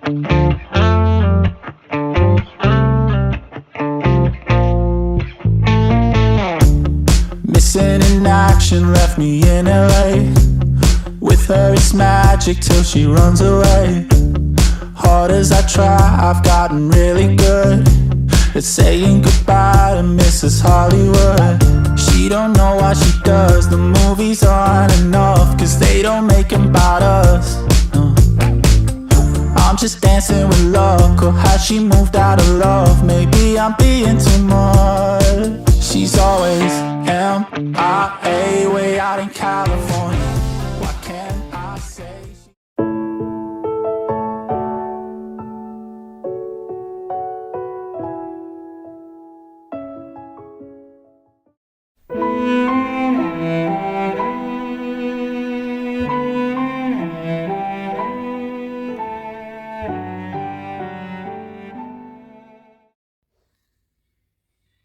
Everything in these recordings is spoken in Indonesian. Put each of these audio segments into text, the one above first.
Missing in action left me in LA. With her it's magic till she runs away. Hard as I try, I've gotten really good at saying goodbye to Mrs. Hollywood. She don't know what she does, the movies aren't enough, cause they don't make them about us. No. I'm just dancing with luck, or has she moved out of love? Maybe I'm being too much. She's always MIA, way out in California. What can I say?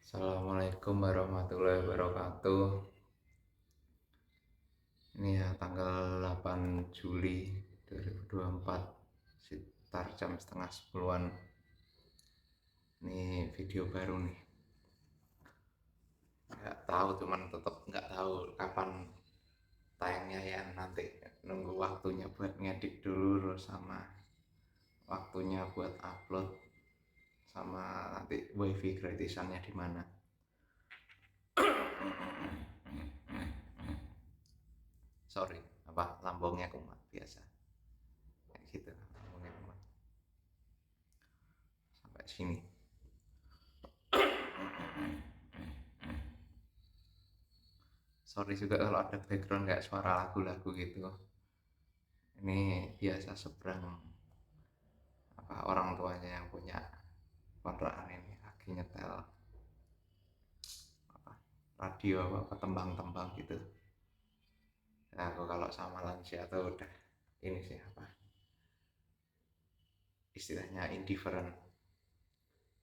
Assalamualaikum warahmatullahi wabarakatuh. Ini ya tanggal 8 Juli 2024 sekitar jam setengah 10-an. Ini video baru nih. Nggak tahu, cuman tetap nggak tahu kapan tayangnya ya, nanti nunggu waktunya buat ngedit dulu, sama waktunya buat upload, sama nanti wifi gratisannya di mana. Sorry, lambungnya kumat biasa kayak gitu, lambungnya kumat sampai sini. Sorry juga kalau ada background kayak suara lagu-lagu gitu. Ini biasa seberang orang tuanya yang punya kontrakan ini lagi nyetel radio tembang-tembang gitu. Nah, aku kalau sama lansia tuh udah ini sih istilahnya indifferent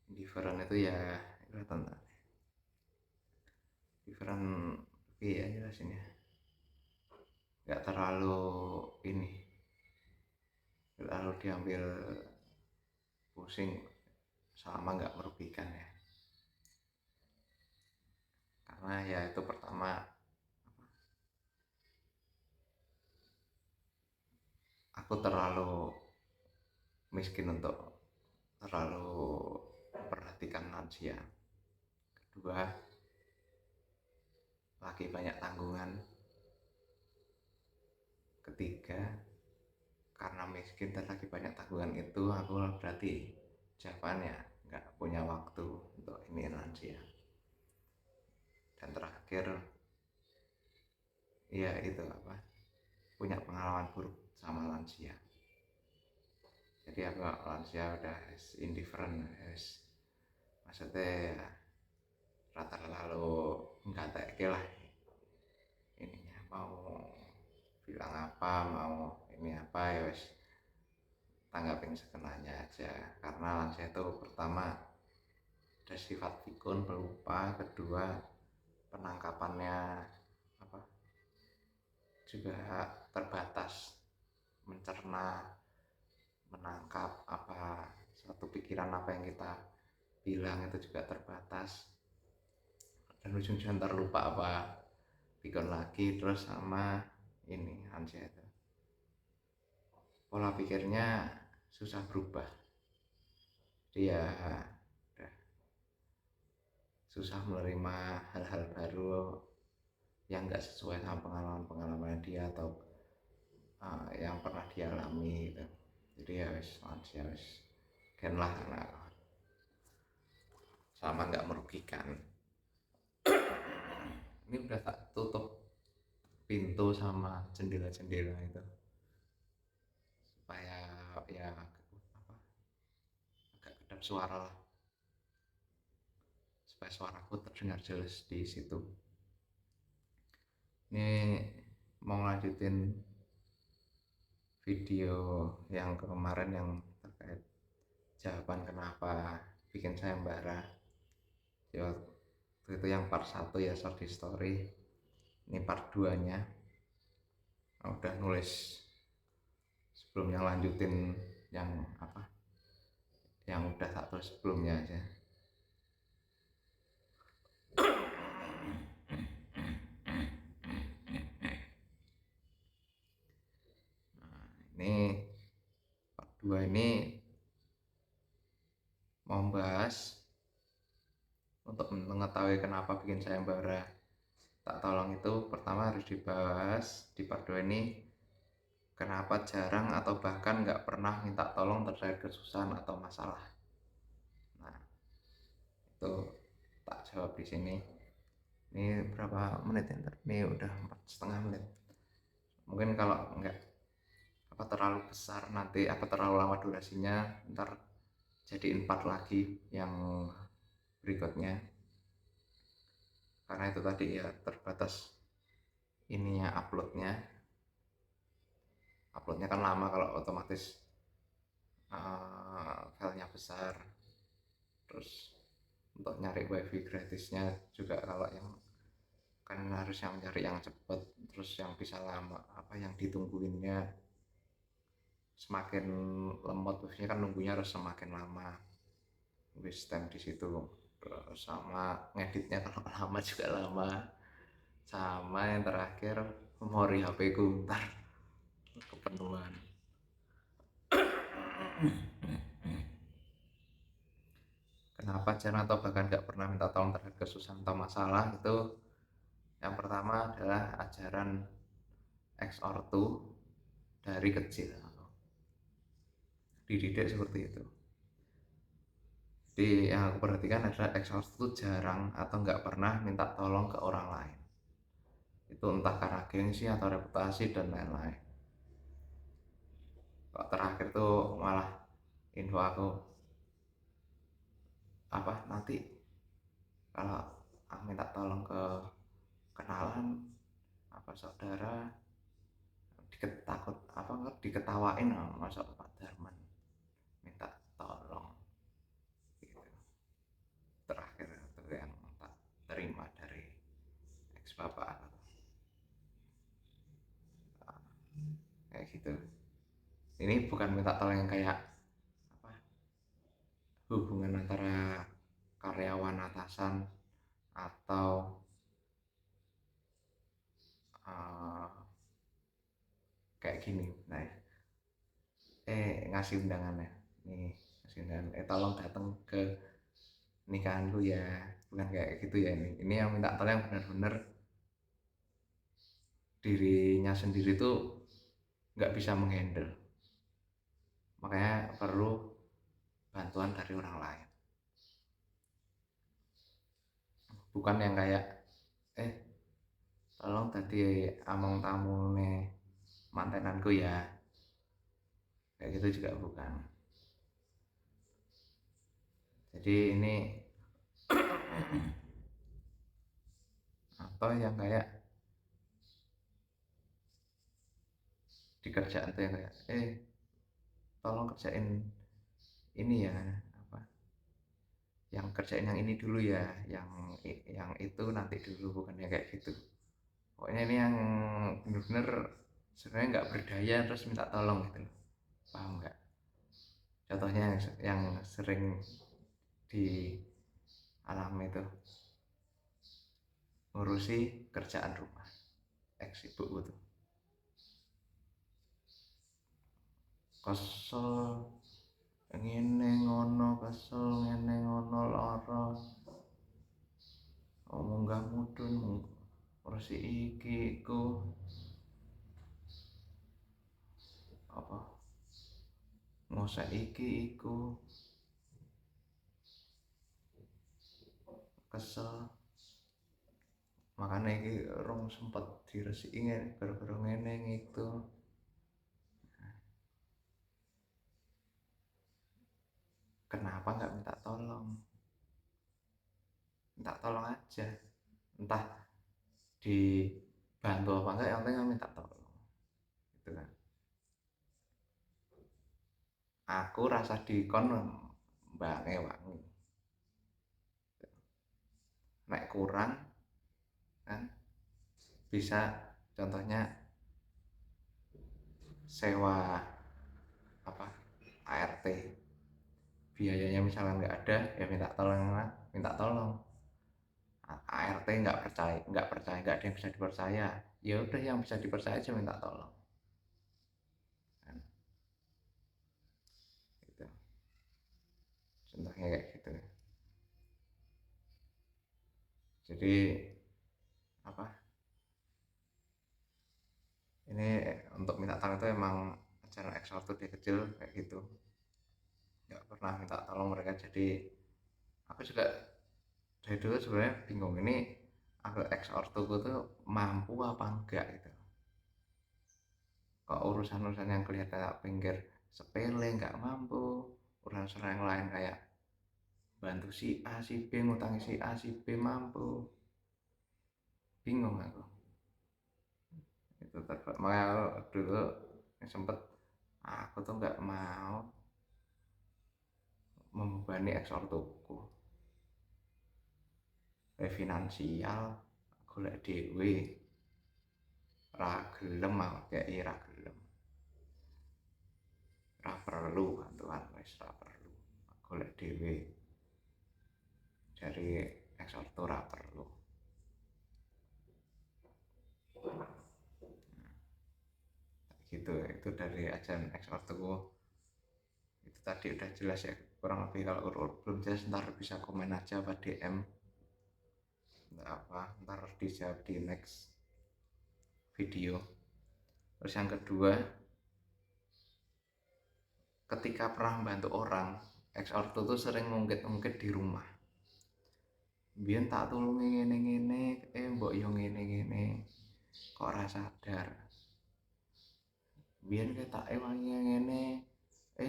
itu ya tentang indifferent, iya jelasin ya, nggak terlalu diambil pusing selama nggak merugikan ya. Karena ya itu pertama, aku terlalu miskin untuk terlalu memperhatikan lansia. Kedua, lagi banyak tanggungan. Ketiga, karena miskin dan lagi banyak tanggungan itu, aku berarti jawabannya nggak punya waktu untuk ini lansia. Dan terakhir, ya itu punya pengalaman buruk sama lansia. Jadi aku lansia udah indifferent, maksudnya rata lalu nggak teke lah ininya, mau bilang apa, mau ini apa ya wes tanggapin sekenanya aja. Karena lansia itu pertama ada sifat pikun, pelupa. Kedua, penangkapannya juga terbatas, mencerna, menangkap satu pikiran apa yang kita bilang itu juga terbatas, dan ujung-ujungnya terlupa pikir lagi. Terus sama ini lansia itu pola pikirnya susah berubah, dia udah susah menerima hal-hal baru yang nggak sesuai sama pengalaman dia atau yang pernah dialami gitu. Jadi ya lansia gen lah, sama nggak merugikan. Ini udah tak tutup pintu sama jendela-jendela itu supaya ya agak kedap suara lah, supaya suaraku terdengar jelas di situ. Ini mau lanjutin video yang kemarin yang terkait jawaban kenapa bikin sayembara. Itu yang part 1 ya, short story. Ini part 2 nya. Udah nulis sebelumnya, lanjutin yang yang udah tak tulis sebelumnya aja. Ini part 2 ini mau bahas untuk mengetahui kenapa bikin sayembara tak tolong itu. Pertama harus dibahas di part 2 ini kenapa jarang atau bahkan nggak pernah minta tolong terkait kesusahan atau masalah. Nah, itu tak jawab di sini. Ini berapa menit ya? Ini udah 4,5 menit. Mungkin kalau nggak terlalu besar nanti terlalu lama durasinya, ntar jadiin part lagi yang berikutnya, karena itu tadi ya terbatas ininya uploadnya kan lama kalau otomatis filenya besar. Terus untuk nyari wifi gratisnya juga kalau yang kan harus yang cari yang cepet, terus yang bisa lama yang ditungguinnya semakin lemot wifi kan nunggunya harus semakin lama, waste time di situ. Terus sama ngeditnya kalau lama juga lama, sama yang terakhir memori HP ku ntar kepenuhan. Kenapa jarang atau bahkan nggak pernah minta tolong terhadap kesusahan atau masalah itu? Yang pertama adalah ajaran ex ortu dari kecil, dididik seperti itu. Jadi yang aku perhatikan adalah ex ortu jarang atau nggak pernah minta tolong ke orang lain. Itu entah karena gengsi atau reputasi dan lain-lain. Kok terakhir tuh malah info aku nanti kalau minta tolong ke kenalan saudara diketawain masa Pak Darman minta tolong gitu. Terakhir itu yang tak terima dari ex bapak kayak gitu. Ini bukan minta tolong yang kayak hubungan antara karyawan atasan atau kayak gini. Nah, ngasih undangannya nih, ngasih undangan tolong datang ke nikahan lu ya, bukan kayak gitu ya. Ini yang minta tolong yang benar-benar dirinya sendiri tuh nggak bisa menghandle, makanya perlu bantuan dari orang lain. Bukan yang kayak tolong tadi among tamu nih mantenanku ya, kayak gitu juga bukan. Jadi ini atau yang kayak di kerjaan tuh yang kayak tolong kerjain ini ya, yang kerjain yang ini dulu ya, yang itu nanti dulu, bukan ya kayak gitu. Pokoknya ini yang bener-bener sebenarnya nggak berdaya terus minta tolong gitu loh, paham nggak? Contohnya yang sering di alami itu ngurusi kerjaan rumah ex ibu gitu, kesel ngene ngono, kesel ngene ngono, lara munggah mudun ngurusi iki iku ngosek iki iku, kesel makanya iki rong sempet diresiki gara-gara ngene gitu. Kenapa nggak minta tolong? Minta tolong aja, entah dibantu apa enggak, yang penting minta tolong gitu kan. Aku rasa dikon mbak wangi, nek kurang kan bisa contohnya sewa ART biayanya misalnya nggak ada, ya minta tolong. ART nggak ada yang bisa dipercaya, ya udah yang bisa dipercaya aja minta tolong kan, gitu. Contohnya kayak gitu. Jadi apa, ini untuk minta tolong itu emang ajaran ekstrovert tuh dari kecil kayak gitu, nggak pernah minta tolong mereka. Jadi aku juga dari dulu sebenarnya bingung, ini aku eksortuku tuh mampu apa enggak gitu. Kok urusan-urusan yang kelihatan pinggir sepele nggak mampu, urusan yang lain kayak bantu si A si B, ngutangi si A si B mampu, bingung aku. Itu makanya aku dulu sempet, aku tuh nggak mau membebani eksortuku kayak finansial, golek dhewe ra gelem, aku kayak ra gelem, ra perlu bantuan, wis ra perlu, golek dhewe dari eksortu ra perlu. Gitu, itu dari ajaran eksortuku. Itu tadi udah jelas ya kurang lebih. Kalau belum jelas ntar bisa komen aja apa DM, ntar dijawab di next video. Terus yang kedua, ketika pernah bantu orang, ex ortu tuh sering ngungkit-ngungkit di rumah, biyen tak tulungi ngene-ngene, mbok yo ngene-ngene, kok ora sadar. Biyen ketak ewangi ngene,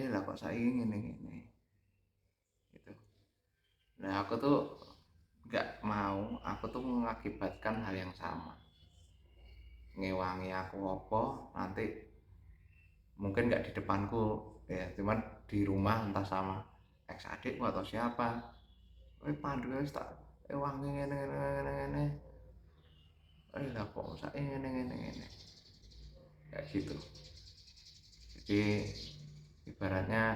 lah kok saiki ngene-ngene. Gitu. Nah aku tuh nggak mau, aku tuh mengakibatkan hal yang sama. Ngewangi aku apa, nanti mungkin nggak di depanku ya, cuman di rumah entah sama ex adikku atau siapa, pandu wis tak wangi ngene ngene ngene, lah kok sak ngene ngene ngene, kayak gitu. Jadi ibaratnya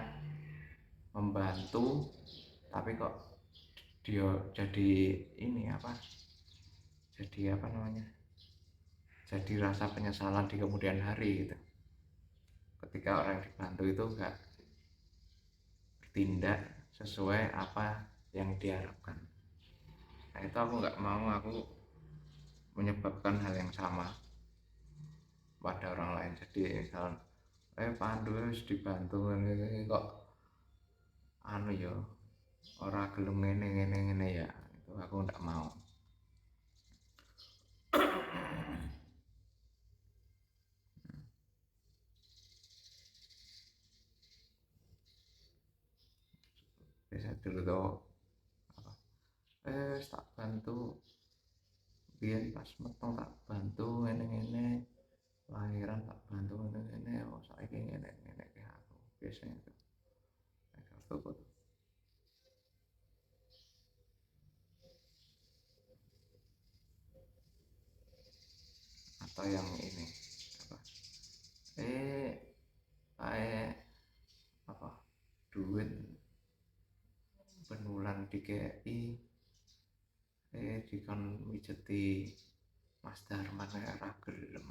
membantu tapi kok dia jadi ini apa, jadi apa namanya, jadi rasa penyesalan di kemudian hari gitu, ketika orang yang dibantu itu enggak bertindak sesuai apa yang diharapkan. Nah itu aku nggak mau, aku menyebabkan hal yang sama pada orang lain. Jadi misalnya Pandu harus dibantu ini kok anu ya ora gelem ngene ngene ngene, ya itu aku nggak mau. Bisa dulu tuh apa, tak bantu biar pas metong tak bantu ngene ngene, lahiran tak bantu ngene ngene, oh saiki ngene ngene kayak aku biasanya tuh kartu. Atau yang ini apa, kayak apa, duit benulan dikei, dikon mijeti Mas Darman ora gelem.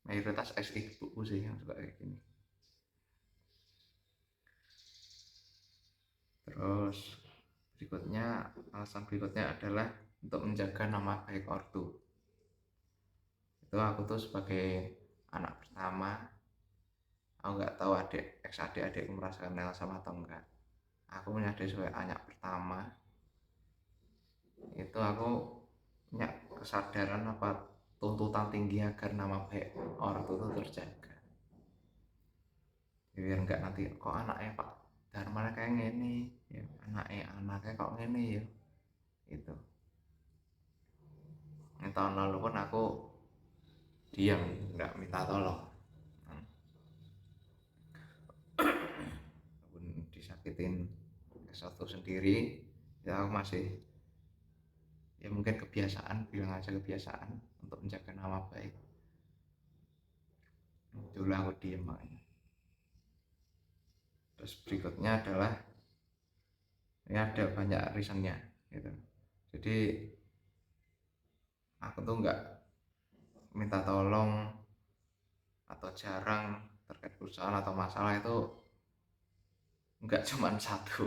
Mayoritas ex ibuku sih yang suka kayak gini. Terus alasan berikutnya adalah untuk menjaga nama baik ortu. Itu aku tuh sebagai anak pertama, aku nggak tahu adikku merasakan hal sama atau enggak. Aku menyadari sebagai anak pertama, itu aku punya kesadaran apa tuntutan tinggi agar nama baik ortu itu terjaga. Biar enggak nanti kok anaknya Pak Darman kayak gini, ya anaknya kok gini ya, itu. Ini tahun lalu pun aku diam, nggak minta tolong. Walaupun disakitin satu sendiri, ya aku masih, ya mungkin kebiasaan, bilang aja kebiasaan untuk menjaga nama baik. dulu aku diem makanya. Terus berikutnya adalah ini ada banyak reasonnya gitu. Jadi aku tuh nggak minta tolong atau jarang terkait perusahaan atau masalah itu nggak cuma satu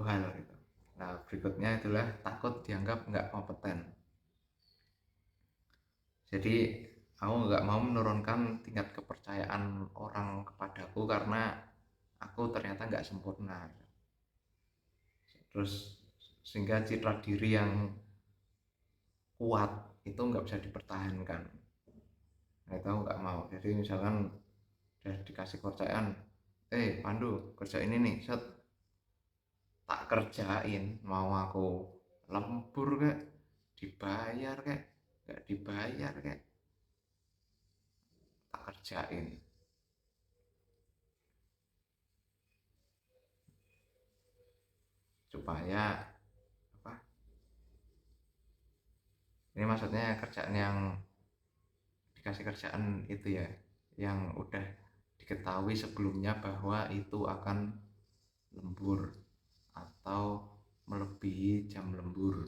hal gitu. Nah berikutnya adalah takut dianggap nggak kompeten. Jadi aku nggak mau menurunkan tingkat kepercayaan orang kepadaku karena aku ternyata nggak sempurna. Terus sehingga citra diri yang kuat itu nggak bisa dipertahankan. Nah itu aku nggak mau. Jadi misalkan udah dikasih kepercayaan, Pandu kerja ini nih, set tak kerjain, mau aku lembur kayak dibayar kayak nggak dibayar kayak tak kerjain. Supaya apa, ini maksudnya kerjaan yang dikasih kerjaan itu ya yang udah diketahui sebelumnya bahwa itu akan lembur atau melebihi jam lembur.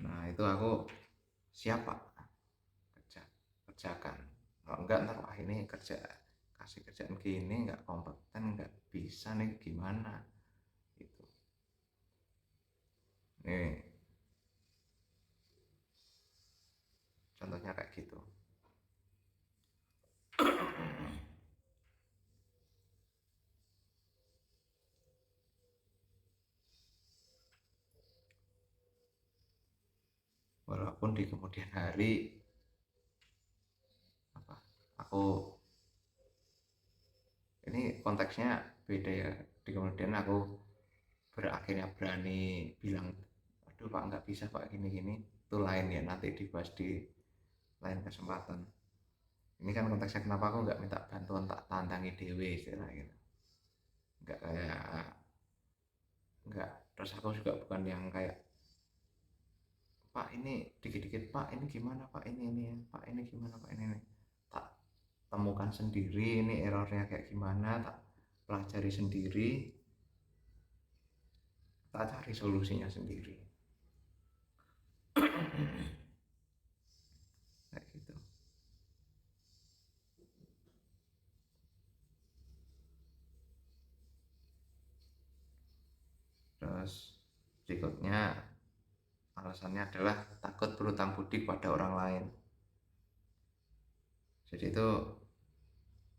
Nah itu aku siap pak kerjakan. Kalau enggak ntar wah ini kasih kerjaan gini nggak kompeten nggak bisa nih gimana gitu. Nih contohnya kayak gitu. Walaupun di kemudian hari apa aku ini konteksnya beda ya, di kemudian aku berakhirnya berani bilang aduh pak nggak bisa pak gini-gini, itu lain ya, nanti dibahas di lain kesempatan. Ini kan konteksnya kenapa aku nggak minta bantuan tak tantangi dewe istilah gitu, nggak kayak nggak. Terus aku juga bukan yang kayak pak ini dikit-dikit pak ini gimana pak ini pak ini gimana pak ini tak temukan sendiri ini errornya kayak gimana, tak pelajari sendiri, tak cari solusinya sendiri. Kayak gitu. Terus berikutnya alasannya adalah takut berutang budi kepada orang lain. Jadi itu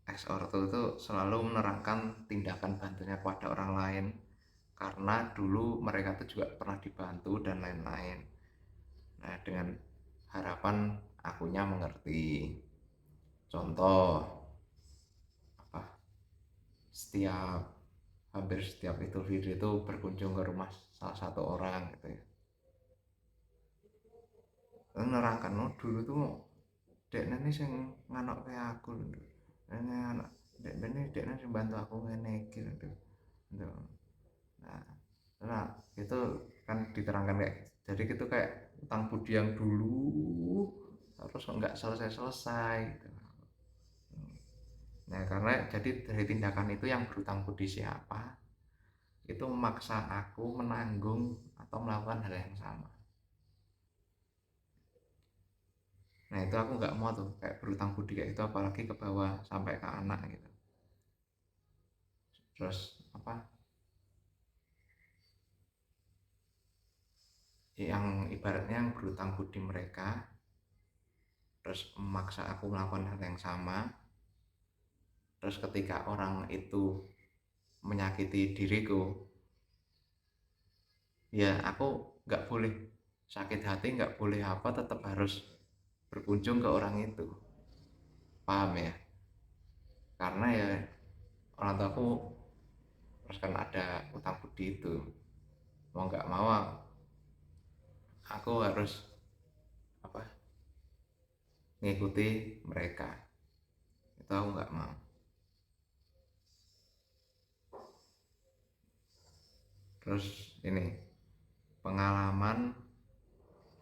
ex ortu itu selalu menerangkan tindakan bantunya kepada orang lain karena dulu mereka itu juga pernah dibantu dan lain-lain. Nah dengan harapan akunya mengerti. Contoh apa, hampir setiap Idul Fitri itu berkunjung ke rumah salah satu orang gitu ya, nerangkan no dulu tuh dek nene sing nganok kayak aku lho, nene anak dek nene sing bantu aku ngene iki lho. Nah, nah itu kan diterangkan kayak jadi gitu kayak utang budi yang dulu terus nggak selesai gitu. Nah karena jadi dari tindakan itu yang berutang budi siapa itu memaksa aku menanggung atau melakukan hal yang sama. Nah itu aku nggak mau tuh kayak berutang budi kayak itu, apalagi ke bawah sampai ke anak gitu. Terus apa yang ibaratnya yang berutang budi mereka terus memaksa aku melakukan hal yang sama, terus ketika orang itu menyakiti diriku ya aku nggak boleh sakit hati, nggak boleh apa, tetap harus berkunjung ke orang itu, paham ya? Karena ya orang tua aku terus kan ada utang budi itu, mau nggak mau aku harus apa ngikuti mereka, itu aku nggak mau. Terus ini pengalaman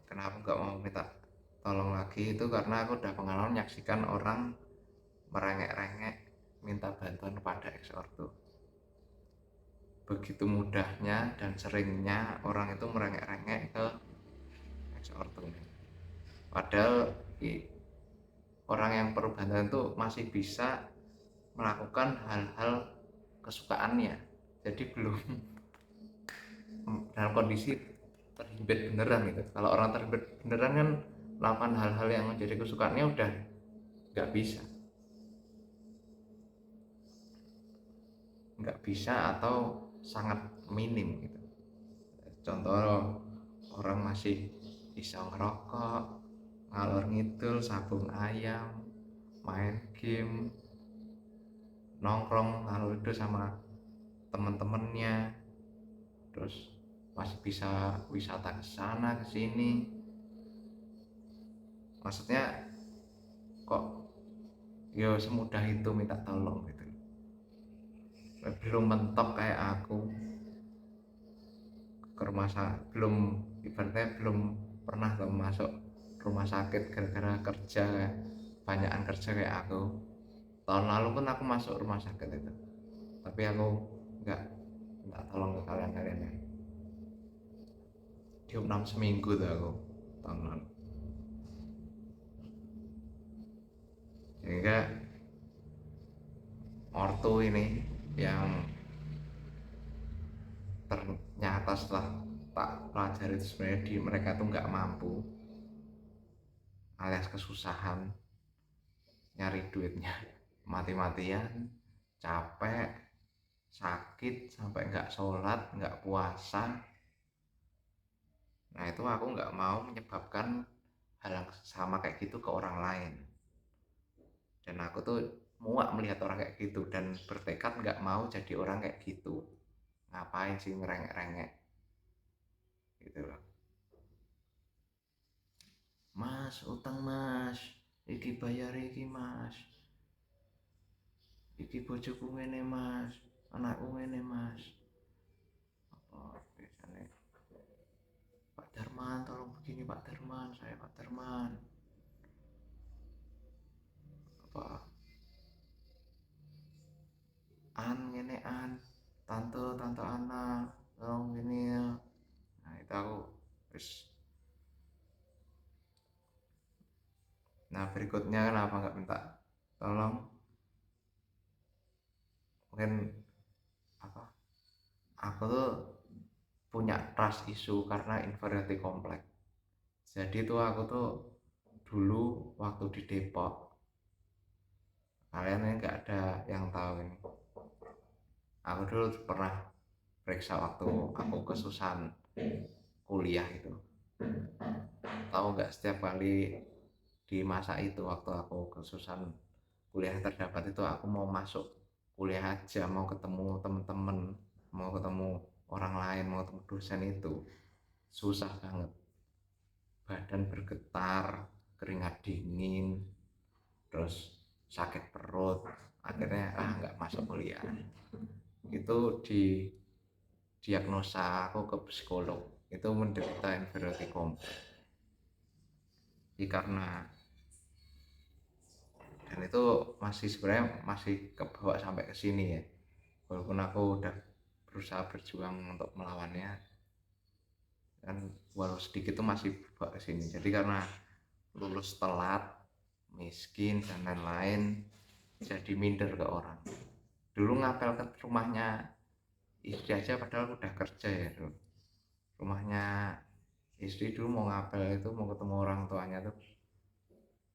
kenapa nggak mau minta tolong lagi lagi itu karena aku udah pengalaman menyaksikan orang merengek-rengek minta bantuan kepada ex ortu. Begitu mudahnya dan seringnya orang itu merengek-rengek ke ex ortu. Padahal orang yang perlu bantuan itu masih bisa melakukan hal-hal kesukaannya, jadi belum dalam kondisi terhimpit beneran gitu. Kalau orang terhimpit beneran kan melakukan hal-hal yang menjadi kesukaannya udah nggak bisa atau sangat minim gitu. Contoh, orang masih bisa ngerokok, ngalor ngidul, sabung ayam, main game, nongkrong ngalor ngidul sama temen-temennya, terus masih bisa wisata ke sana ke sini. Maksudnya kok ya semudah itu minta tolong gitu. Belum mentok kayak aku ke rumah sakit, ibaratnya belum pernah tuh masuk rumah sakit gara-gara kerja, banyakan kerja kayak aku. Tahun lalu pun aku masuk rumah sakit itu, tapi aku nggak minta tolong ke kalian-kalian ya. Diopnam seminggu tuh aku tahun lalu. Sehingga ortu ini yang ternyata setelah tak pelajari itu sebenarnya di mereka tuh nggak mampu alias kesusahan nyari duitnya, mati-matian, capek, sakit sampai nggak sholat, nggak puasa. Nah itu aku nggak mau menyebabkan hal yang sama kayak gitu ke orang lain, dan aku tuh muak melihat orang kayak gitu dan bertekad nggak mau jadi orang kayak gitu. Ngapain sih ngerengek-rengek gitu loh. Mas, utang mas, iki bayar iki mas, iki bojoku ngene mas, anakku ngene mas. Apa biasanya, Pak Darman tolong begini Pak Darman, saya Pak Darman. Apa ngene tante Ana tolong gini ya. Nah itu aku terus. Nah berikutnya kenapa nggak minta tolong, mungkin apa, aku tuh punya trust issue karena inferiority complex. Jadi tuh aku tuh dulu waktu di Depok, kalian ini nggak ada yang tahu ini, aku dulu pernah periksa waktu aku kesusahan kuliah itu. Tahu nggak, setiap kali di masa itu waktu aku kesusahan kuliah terdapat itu, aku mau masuk kuliah aja, mau ketemu temen-temen, mau ketemu orang lain, mau ketemu dosen itu susah banget. Badan bergetar, keringat dingin, terus sakit perut, akhirnya nggak masuk kuliah. Itu di diagnosa aku ke psikolog, itu menderita inferiority complex. Karena dan itu masih sebenarnya masih kebawa sampai ke sini ya, walaupun aku udah berusaha berjuang untuk melawannya, kan walau sedikit itu masih kebawa ke sini. Jadi karena lulus telat, miskin dan lain-lain, jadi minder ke orang. Dulu ngapel ke rumahnya istri aja padahal udah kerja ya dulu. Rumahnya istri dulu mau ngapel itu, mau ketemu orang tuanya tuh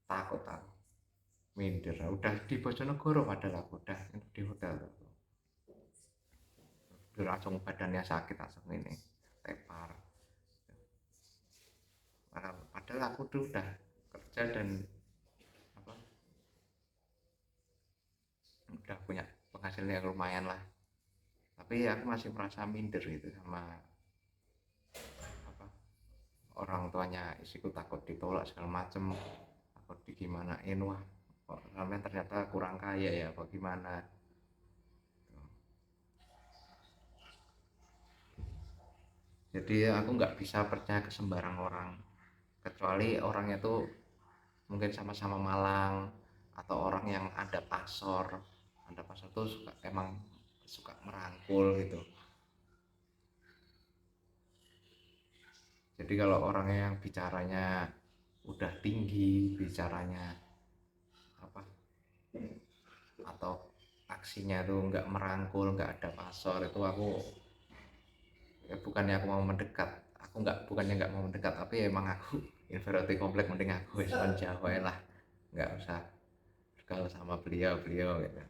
takut aku, minder. Udah di Bojonegoro padahal aku udah di hotel tuh. Langsung badannya sakit langsung ini tepar. Padahal aku tuh udah kerja dan apa, udah punya penghasilan yang lumayan lah, tapi aku masih merasa minder gitu sama apa, orang tuanya istriku, takut ditolak segala macem, takut digimanain, wah kok sampai ternyata kurang kaya ya apa gimana. Jadi aku nggak bisa percaya ke sembarang orang, kecuali orangnya tuh mungkin sama-sama malang, atau orang yang ada pasor tuh emang suka merangkul gitu. Jadi kalau orang yang bicaranya udah tinggi, bicaranya apa, atau aksinya tuh nggak merangkul, nggak ada pasor, itu aku ya bukannya aku mau mendekat, bukannya nggak mau mendekat, tapi emang aku inferiority complex, mending aku wis menjauh lah, nggak usah bergaul sama beliau gitu.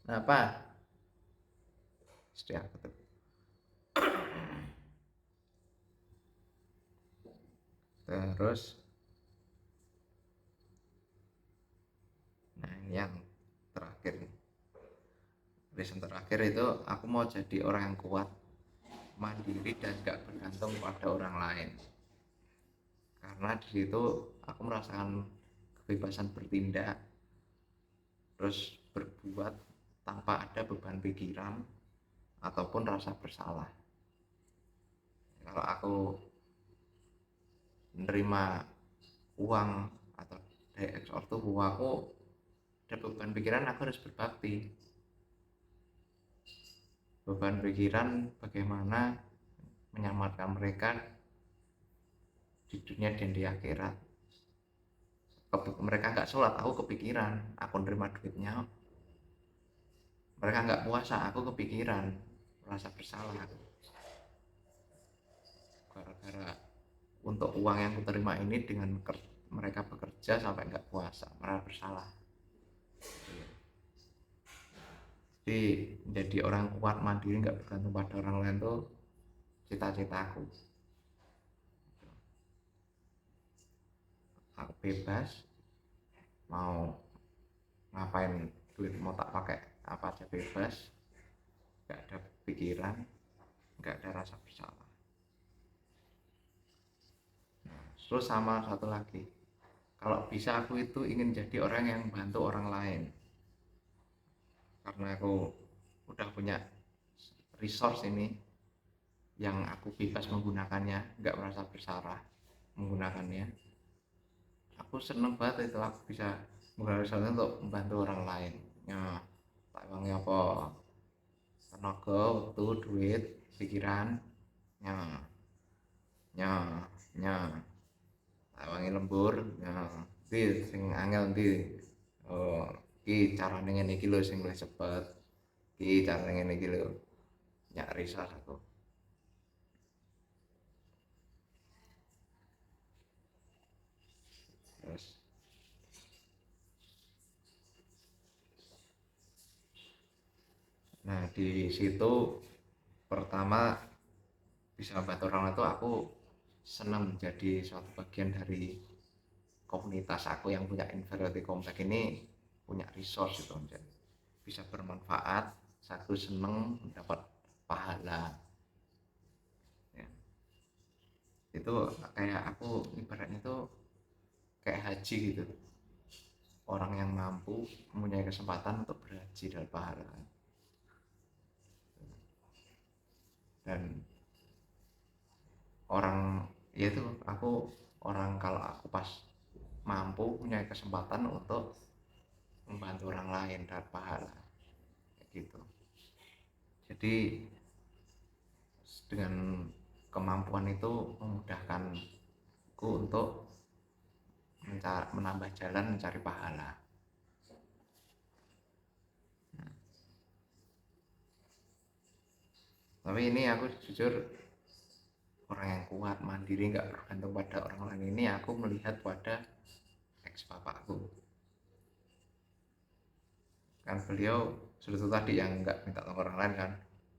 Kenapa? Sedih aku tuh. Terus, nah yang terakhir, reason terakhir itu aku mau jadi orang yang kuat, mandiri, dan gak bergantung pada orang lain. Karena di situ aku merasakan kebebasan bertindak, terus berbuat tanpa ada beban pikiran ataupun rasa bersalah. Kalau aku menerima uang atau dari ex ortu aku ada beban pikiran, aku harus berbakti. Beban pikiran bagaimana menyelamatkan mereka di dunia dan di akhirat. Mereka nggak sholat, aku kepikiran, aku nerima duitnya. Mereka nggak puasa, aku kepikiran, merasa bersalah gara-gara untuk uang yang aku terima ini, dengan mereka bekerja sampai nggak puasa, merasa bersalah. Jadi menjadi orang kuat, mandiri, nggak bergantung pada orang lain tuh cita-citaku. Aku bebas, mau ngapain duit mau tak pakai apa aja bebas, nggak ada pikiran, nggak ada rasa bersalah. Terus sama satu lagi, kalau bisa aku itu ingin jadi orang yang bantu orang lain, karena aku udah punya resource ini yang aku bebas menggunakannya, nggak merasa bersalah menggunakannya. Aku seneng banget itu aku bisa menggunakan resource untuk membantu orang lain. Ya, tak wangi apa, tenaga, waktu, duit, pikiran, ya, ya, ya, tak wangi lembur, ya, di sing angel di, oh, ki carane ngene iki lho sing luwih cepet, ki carane ngene iki lho, nyak resource aku. Terus, nah di situ pertama bisa membantu orang itu aku senang menjadi suatu bagian dari komunitas aku yang punya inferiority complex ini, punya resource itu, jadi bisa bermanfaat, satu seneng mendapat pahala ya. Itu kayak aku ibaratnya tuh kayak haji gitu, orang yang mampu mempunyai kesempatan untuk berhaji dan pahala. Dan orang, yaitu aku orang, kalau aku pas mampu punya kesempatan untuk membantu orang lain dan pahala gitu. Jadi dengan kemampuan itu memudahkanku untuk menambah jalan mencari pahala. Tapi ini aku jujur orang yang kuat, mandiri, nggak bergantung pada orang lain ini aku melihat pada ex bapakku. Kan beliau seperti tadi yang nggak minta tolong orang lain kan,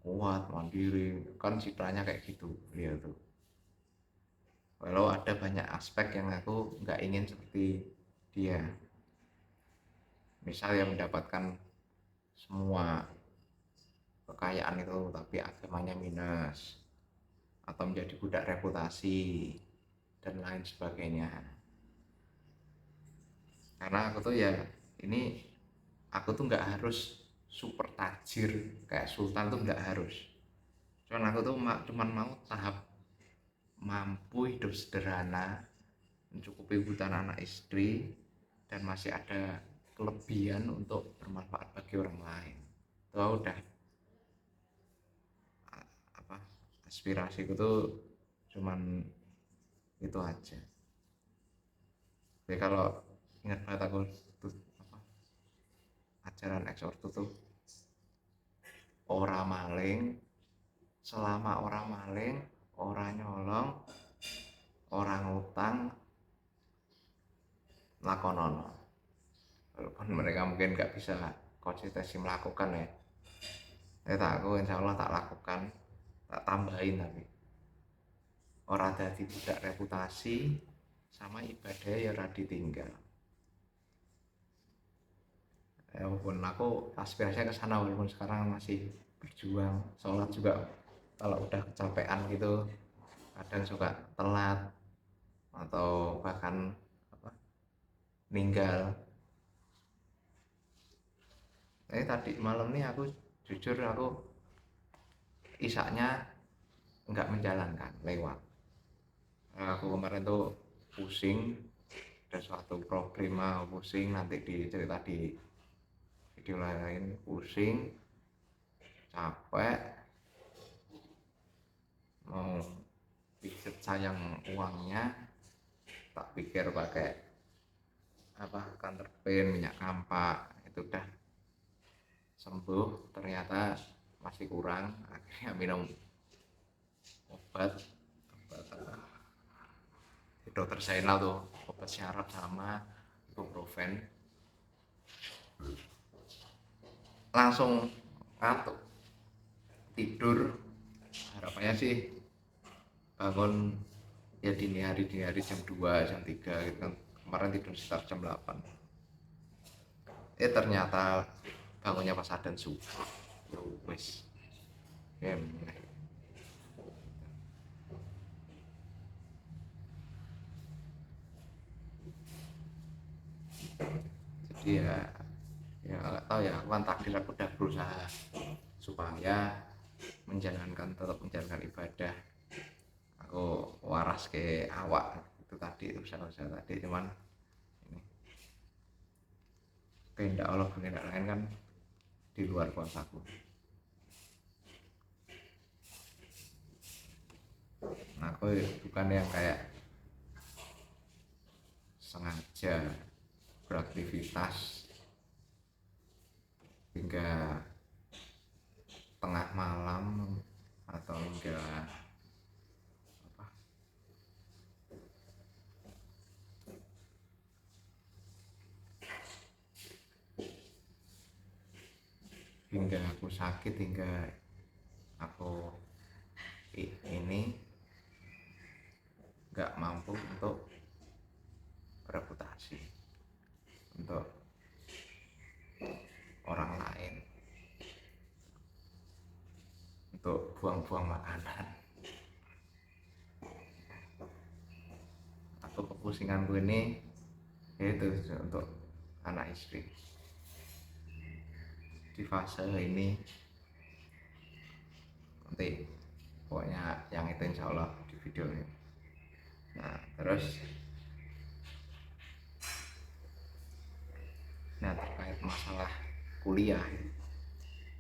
kuat, mandiri, kan citranya kayak gitu beliau tuh. Walau ada banyak aspek yang aku nggak ingin seperti dia. Misal yang mendapatkan semua kekayaan itu tapi agamanya minus, atau menjadi budak reputasi dan lain sebagainya. Karena aku tuh ya, ini aku tuh nggak harus super tajir kayak sultan, tuh nggak harus. Cuman aku tuh cuman mau tahap mampu hidup sederhana, mencukupi kebutuhan anak istri, dan masih ada kelebihan untuk bermanfaat bagi orang lain. Itu udah apa aspirasiku tuh cuman itu aja. Jadi kalau ingat banget aku tuh ajaran ex ortu tuh ora maling, selama orang maling, orang nyolong, orang ngutang, lakonono. Walaupun mereka mungkin nggak bisa konsistensi melakukan ya, aku insya Allah tak lakukan, tak tambahin tapi orang dadi budak reputasi sama ibadah ya ora ditinggal. Ya walaupun aku aspirasinya ke sana, walaupun sekarang masih berjuang sholat juga kalau udah kecapean gitu kadang suka telat atau bahkan ninggal. Tadi malam nih aku jujur aku isaknya nggak menjalankan, lewat. Aku kemarin tuh pusing, ada suatu problema pusing, nanti dicerita di video lain, pusing, capek, mau pikir sayang uangnya, tak pikir pakai kanker pen, minyak kampak, itu udah sembuh, ternyata masih kurang, akhirnya minum obat dokter Zainal tuh, obat syaraf sama ibuprofen, langsung ngantuk, tidur. Harapannya sih bangun ya dini hari jam 2 jam 3 gitu kan. Kemarin tidur sekitar jam 8, ternyata bangunnya pas adzan subuh. Wes jadi ya nggak tahu ya, aku kan takdir aku udah berusaha supaya tetap menjalankan ibadah, aku waras ke awak itu tadi, usaha-usaha tadi, cuman ini kehendak Allah, kehendak lain kan di luar kuasaku. Nah, aku bukan yang kayak sengaja beraktivitas hingga tengah malam atau hingga aku sakit, hingga aku ini nggak mampu untuk reputasi untuk orang lain, untuk buang-buang makanan. Aku kepusinganku ini yaitu untuk anak istri di fase ini. Nanti pokoknya yang itu insya Allah di video ini. Nah terus terkait masalah kuliah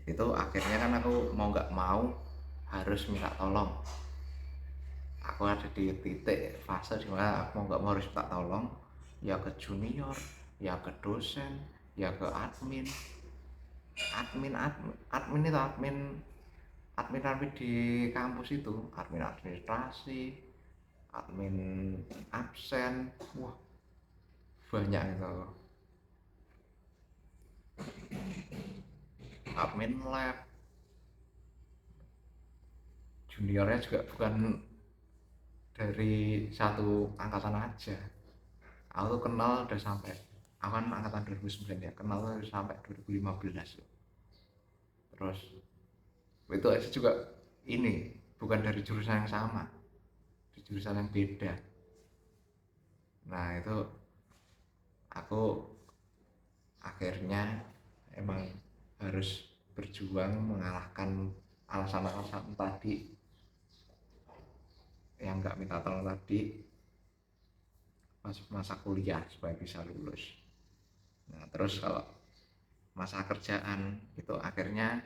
itu akhirnya kan aku mau nggak mau harus minta tolong. Aku ada di titik fase dimana aku mau nggak mau harus minta tolong, ya ke junior, ya ke dosen, ya ke admin di kampus itu, admin administrasi, admin absen, wah banyak itu, admin lab. Juniornya juga bukan dari satu angkatan aja, aku tuh kenal udah sampai, aku kan angkatan 2009 ya, kenal udah sampai 2015 loh. Terus itu aja juga ini bukan dari jurusan yang sama, di jurusan yang beda. Nah itu aku akhirnya emang harus berjuang mengalahkan alasan-alasan tadi. yang nggak minta tolong tadi pas masa kuliah supaya bisa lulus. Nah terus kalau masa kerjaan itu akhirnya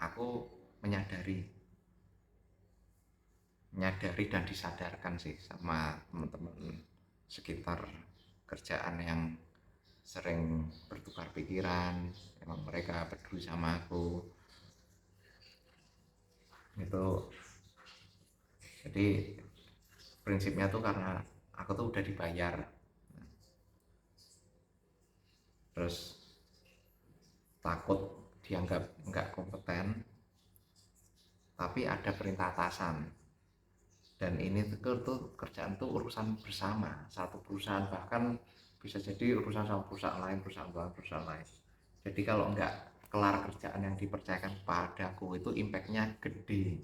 aku menyadari dan disadarkan sih sama teman-teman sekitar kerjaan yang sering bertukar pikiran, emang mereka peduli sama aku itu. Jadi prinsipnya tuh karena aku tuh udah dibayar, terus takut dianggap nggak kompeten, tapi ada perintah atasan, dan ini tuh kerjaan tuh urusan bersama satu perusahaan, bahkan bisa jadi urusan sama perusahaan lain. Jadi kalau nggak kelar kerjaan yang dipercayakan padaku itu impactnya gede,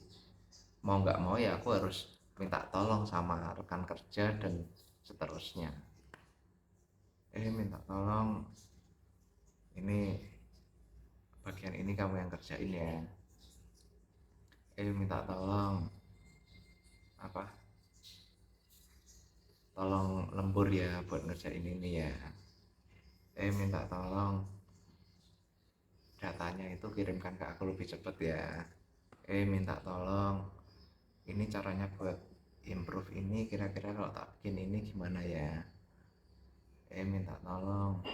mau nggak mau ya aku harus minta tolong sama rekan kerja dan seterusnya. Minta tolong, ini bagian ini kamu yang kerjain ya. Minta tolong apa, tolong lembur ya buat ngerjain ini ya. Minta tolong datanya itu kirimkan ke aku lebih cepet ya. Minta tolong ini caranya buat improve ini, kira-kira kalau tak bikin ini gimana ya. Minta tolong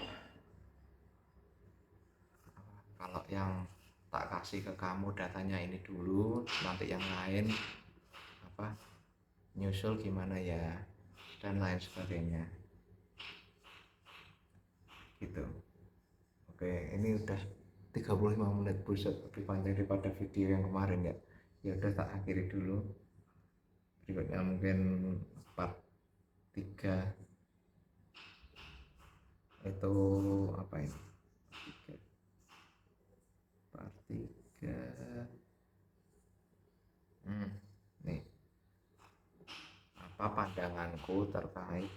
kalau yang tak kasih ke kamu datanya ini dulu, nanti yang lain apa nyusul gimana ya, dan lain sebagainya gitu. Oke, ini udah 35 menit, buset, lebih panjang daripada video yang kemarin ya. Ya udah tak akhiri dulu, berikutnya mungkin part 3 itu apa ini, part 3 nih, apa pandanganku terkait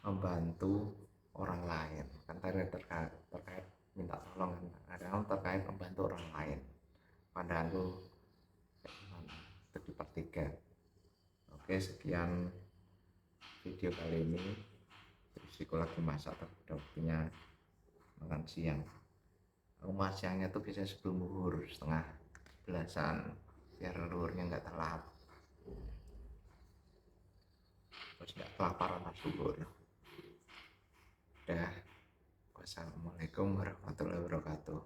membantu orang lain. Kan tadi terkait minta tolong, kadang terkait membantu orang lain, pandanganku itu di part 3. Oke, sekian video kali ini. Terus lagi masak, udah waktunya makan siang. Aku makan siangnya tuh biasanya sebelum zuhur, setengah 11-an, biar leluhurnya nggak telat, terus nggak kelaparan pas zuhur. Udah, wassalamualaikum warahmatullahi wabarakatuh.